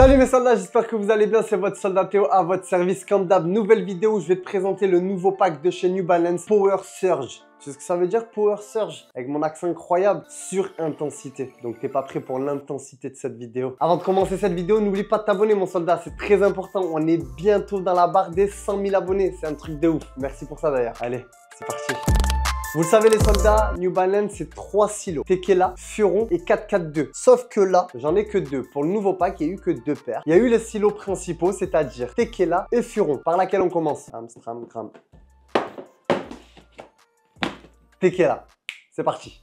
Salut mes soldats, j'espère que vous allez bien, c'est votre soldat Théo à votre service comme d'hab. Nouvelle vidéo où je vais te présenter le nouveau pack de chez New Balance Power Surge. Tu sais ce que ça veut dire Power Surge? Avec mon accent incroyable, sur intensité. Donc t'es pas prêt pour l'intensité de cette vidéo. Avant de commencer cette vidéo, n'oublie pas de t'abonner mon soldat, c'est très important. On est bientôt dans la barre des 100 000 abonnés, c'est un truc de ouf. Merci pour ça d'ailleurs. Allez, c'est parti. Vous le savez les soldats, New Balance c'est 3 silos, Tekela, Furon et 442. Sauf que là, j'en ai que 2. Pour le nouveau pack, il n'y a eu que 2 paires. Il y a eu les silos principaux, c'est-à-dire Tekela et Furon. Par laquelle on commence? Amstram. Tekela, c'est parti.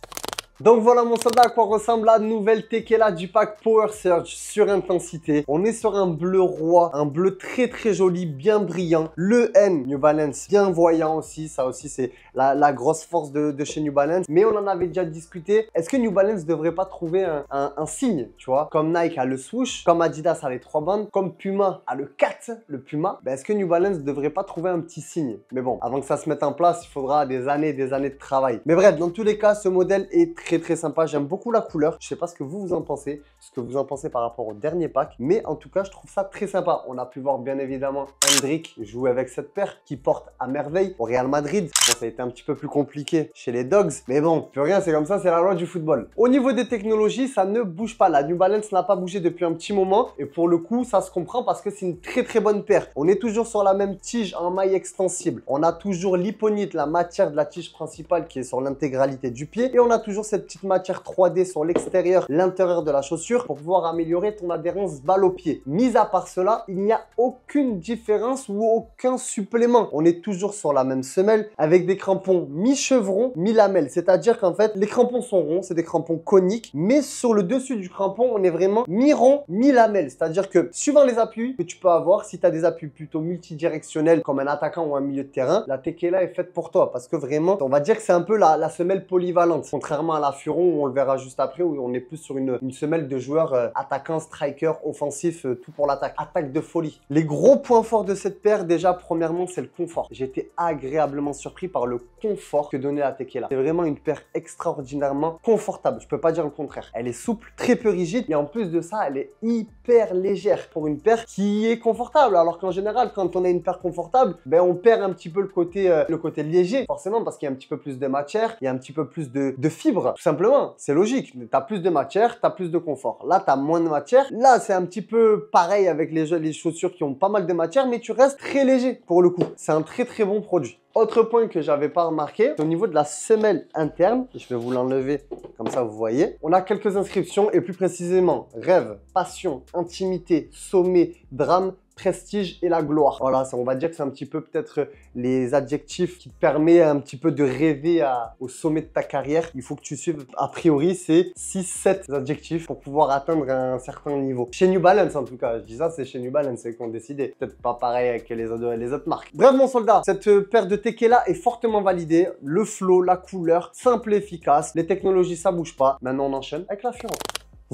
Donc voilà mon soldat à quoi ressemble la nouvelle Tekela du pack Power Surge sur intensité. On est sur un bleu roi, un bleu très joli, bien brillant. Le N New Balance, bien voyant aussi. Ça aussi c'est la grosse force de chez New Balance. Mais on en avait déjà discuté. Est-ce que New Balance devrait pas trouver un signe, tu vois? Comme Nike a le swoosh, comme Adidas a les 3 bandes, comme Puma a le 4, le Puma. Ben, est-ce que New Balance devrait pas trouver un petit signe? Mais bon, avant que ça se mette en place, il faudra des années de travail. Mais bref, dans tous les cas, ce modèle est très sympa. J'aime beaucoup la couleur. Je sais pas ce que vous en pensez, ce que vous en pensez par rapport au dernier pack, mais en tout cas, je trouve ça très sympa. On a pu voir bien évidemment Hendrick jouer avec cette paire qui porte à merveille au Real Madrid. Bon, ça a été un petit peu plus compliqué chez les Dogs, mais bon, plus rien, c'est comme ça, c'est la loi du football. Au niveau des technologies, ça ne bouge pas. La New Balance n'a pas bougé depuis un petit moment et pour le coup, ça se comprend parce que c'est une très bonne paire. On est toujours sur la même tige en maille extensible. On a toujours l'hyponite, la matière de la tige principale qui est sur l'intégralité du pied et on a toujours cette petite matière 3D sur l'extérieur, l'intérieur de la chaussure pour pouvoir améliorer ton adhérence balle au pied. Mis à part cela, il n'y a aucune différence ou aucun supplément. On est toujours sur la même semelle avec des crampons mi-chevron, mi-lamelle. C'est-à-dire qu'en fait, les crampons sont ronds, c'est des crampons coniques, mais sur le dessus du crampon, on est vraiment mi-rond, mi-lamelle. C'est-à-dire que suivant les appuis que tu peux avoir, si tu as des appuis plutôt multidirectionnels comme un attaquant ou un milieu de terrain, la Tekela est faite pour toi parce que vraiment, on va dire que c'est un peu la semelle polyvalente. Contrairement à la Furon, où on le verra juste après, où on est plus sur une semelle de joueurs attaquants, strikers, offensifs, tout pour l'attaque. Attaque de folie. Les gros points forts de cette paire, déjà, premièrement, c'est le confort. J'ai été agréablement surpris par le confort que donnait la Tekela. C'est vraiment une paire extraordinairement confortable. Je peux pas dire le contraire. Elle est souple, très peu rigide et en plus de ça, elle est hyper légère pour une paire qui est confortable. Alors qu'en général, quand on a une paire confortable, ben on perd un petit peu le côté léger, forcément parce qu'il y a un petit peu plus de matière, il y a un petit peu plus de fibres, tout simplement. C'est logique. Tu as plus de matière, tu as plus de confort. Là, tu as moins de matière. Là, c'est un petit peu pareil avec les chaussures qui ont pas mal de matière, mais tu restes très léger pour le coup. C'est un très bon produit. Autre point que j'avais pas remarqué, c'est au niveau de la semelle interne. Je vais vous l'enlever, comme ça vous voyez. On a quelques inscriptions et plus précisément rêve, passion, intimité, sommet, drame, prestige et la gloire. Voilà, ça, on va dire que c'est un petit peu peut-être les adjectifs qui te permettent un petit peu de rêver au sommet de ta carrière. Il faut que tu suives, a priori, c'est 6-7 adjectifs pour pouvoir atteindre un certain niveau. Chez New Balance, en tout cas, je dis ça, c'est chez New Balance, c'est qu'on décidé. Peut-être pas pareil avec les autres marques. Bref, mon soldat, cette paire de Tekela est fortement validée. Le flow, la couleur, simple et efficace. Les technologies, ça bouge pas. Maintenant, on enchaîne avec la Furon.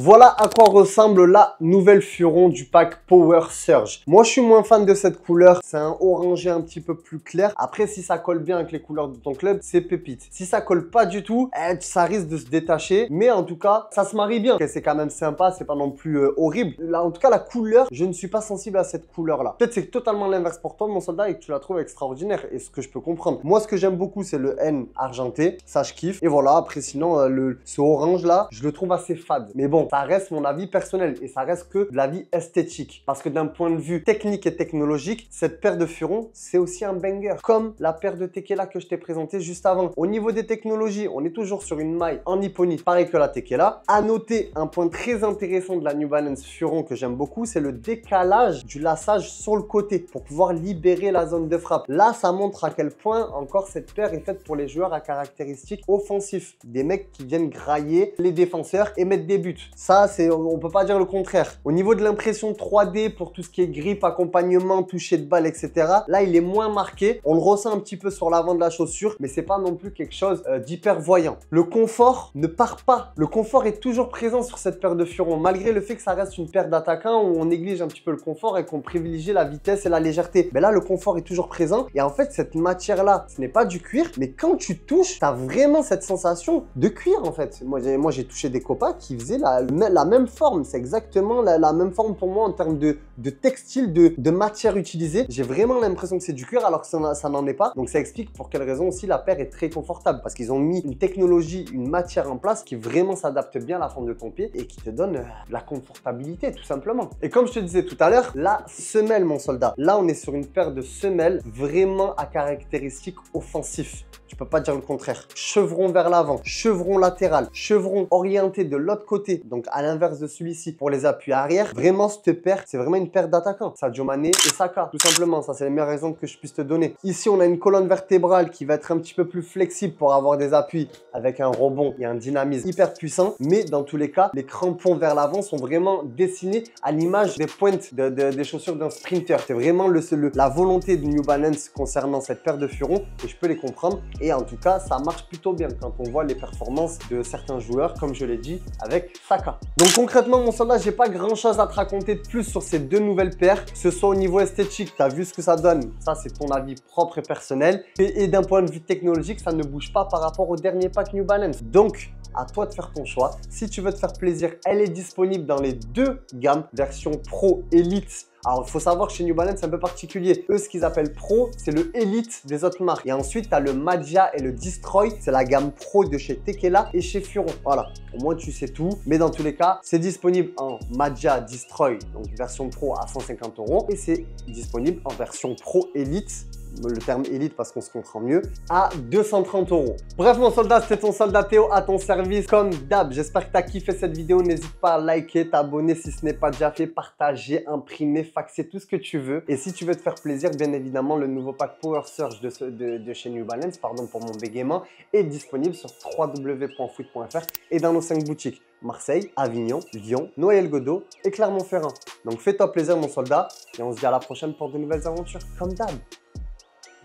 Voilà à quoi ressemble la nouvelle Furon du pack Power Surge. Moi, je suis moins fan de cette couleur. C'est un orangé un petit peu plus clair. Après, si ça colle bien avec les couleurs de ton club, c'est pépite. Si ça colle pas du tout, ça risque de se détacher. Mais en tout cas, ça se marie bien. C'est quand même sympa. C'est pas non plus horrible. Là, en tout cas, la couleur, je ne suis pas sensible à cette couleur-là. Peut-être c'est totalement l'inverse pour toi, mon soldat, et que tu la trouves extraordinaire. Et ce que je peux comprendre. Moi, ce que j'aime beaucoup, c'est le N argenté. Ça, je kiffe. Et voilà. Après, sinon, ce orange-là, je le trouve assez fade. Mais bon, ça reste mon avis personnel et ça reste que de l'avis esthétique. Parce que d'un point de vue technique et technologique, cette paire de Furon, c'est aussi un banger. Comme la paire de Tekela que je t'ai présentée juste avant. Au niveau des technologies, on est toujours sur une maille en hyponite, pareil que la Tekela. À noter, un point très intéressant de la New Balance Furon que j'aime beaucoup, c'est le décalage du laçage sur le côté pour pouvoir libérer la zone de frappe. Là, ça montre à quel point encore cette paire est faite pour les joueurs à caractéristiques offensives. Des mecs qui viennent grailler les défenseurs et mettre des buts. Ça, on peut pas dire le contraire. Au niveau de l'impression 3D pour tout ce qui est grip, accompagnement, toucher de balle, etc. Là, il est moins marqué. On le ressent un petit peu sur l'avant de la chaussure, mais c'est pas non plus quelque chose d'hyper voyant. Le confort ne part pas. Le confort est toujours présent sur cette paire de Furon, malgré le fait que ça reste une paire d'attaquants où on néglige un petit peu le confort et qu'on privilégie la vitesse et la légèreté. Mais là, le confort est toujours présent. Et en fait, cette matière-là, ce n'est pas du cuir, mais quand tu touches, tu as vraiment cette sensation de cuir, en fait. Moi, j'ai touché des copains qui faisaient la même forme. C'est exactement la même forme pour moi en termes de textile, de matière utilisée. J'ai vraiment l'impression que c'est du cuir alors que ça n'en est pas. Donc ça explique pour quelle raison aussi la paire est très confortable. Parce qu'ils ont mis une technologie, une matière en place qui vraiment s'adapte bien à la forme de ton pied et qui te donne de la confortabilité tout simplement. Et comme je te disais tout à l'heure, la semelle mon soldat. Là on est sur une paire de semelles vraiment à caractéristiques offensifs. Tu peux pas dire le contraire. Chevron vers l'avant, chevron latéral, chevron orienté de l'autre côté, donc à l'inverse de celui-ci pour les appuis arrière. Vraiment, cette paire, c'est vraiment une paire d'attaquants. Sadio Mané et Saka, tout simplement. Ça, c'est les meilleures raisons que je puisse te donner. Ici, on a une colonne vertébrale qui va être un petit peu plus flexible pour avoir des appuis avec un rebond et un dynamisme hyper puissant. Mais dans tous les cas, les crampons vers l'avant sont vraiment dessinés à l'image des pointes des chaussures d'un sprinter. C'est vraiment la volonté de New Balance concernant cette paire de furons et je peux les comprendre. Et en tout cas, ça marche plutôt bien quand on voit les performances de certains joueurs, comme je l'ai dit, avec Saka. Donc concrètement, mon soldat, j'ai pas grand chose à te raconter de plus sur ces deux nouvelles paires. Que ce soit au niveau esthétique, tu as vu ce que ça donne. Ça, c'est ton avis propre et personnel. Et d'un point de vue technologique, ça ne bouge pas par rapport au dernier pack New Balance. Donc, à toi de faire ton choix. Si tu veux te faire plaisir, elle est disponible dans les deux gammes, version Pro, Elite. Alors, il faut savoir que chez New Balance, c'est un peu particulier. Eux, ce qu'ils appellent Pro, c'est le Elite des autres marques. Et ensuite, tu as le Maggia et le Destroy. C'est la gamme Pro de chez Tekela et chez Furon. Voilà, au moins tu sais tout. Mais dans tous les cas, c'est disponible en Maggia Destroy, donc version Pro à 150 €. Et c'est disponible en version Pro Elite, le terme élite parce qu'on se comprend mieux, à 230 €. Bref mon soldat, c'était ton soldat Théo à ton service comme d'hab. J'espère que tu as kiffé cette vidéo. N'hésite pas à liker, t'abonner si ce n'est pas déjà fait, partager, imprimer, faxer, tout ce que tu veux. Et si tu veux te faire plaisir, bien évidemment, le nouveau pack Power Surge de chez New Balance, pardon pour mon bégaiement, est disponible sur www.foot.fr et dans nos 5 boutiques. Marseille, Avignon, Lyon, Noyelles-Godault et Clermont-Ferrand. Donc fais-toi plaisir mon soldat et on se dit à la prochaine pour de nouvelles aventures comme d'hab.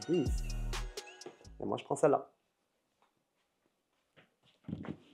Et moi je prends celle-là.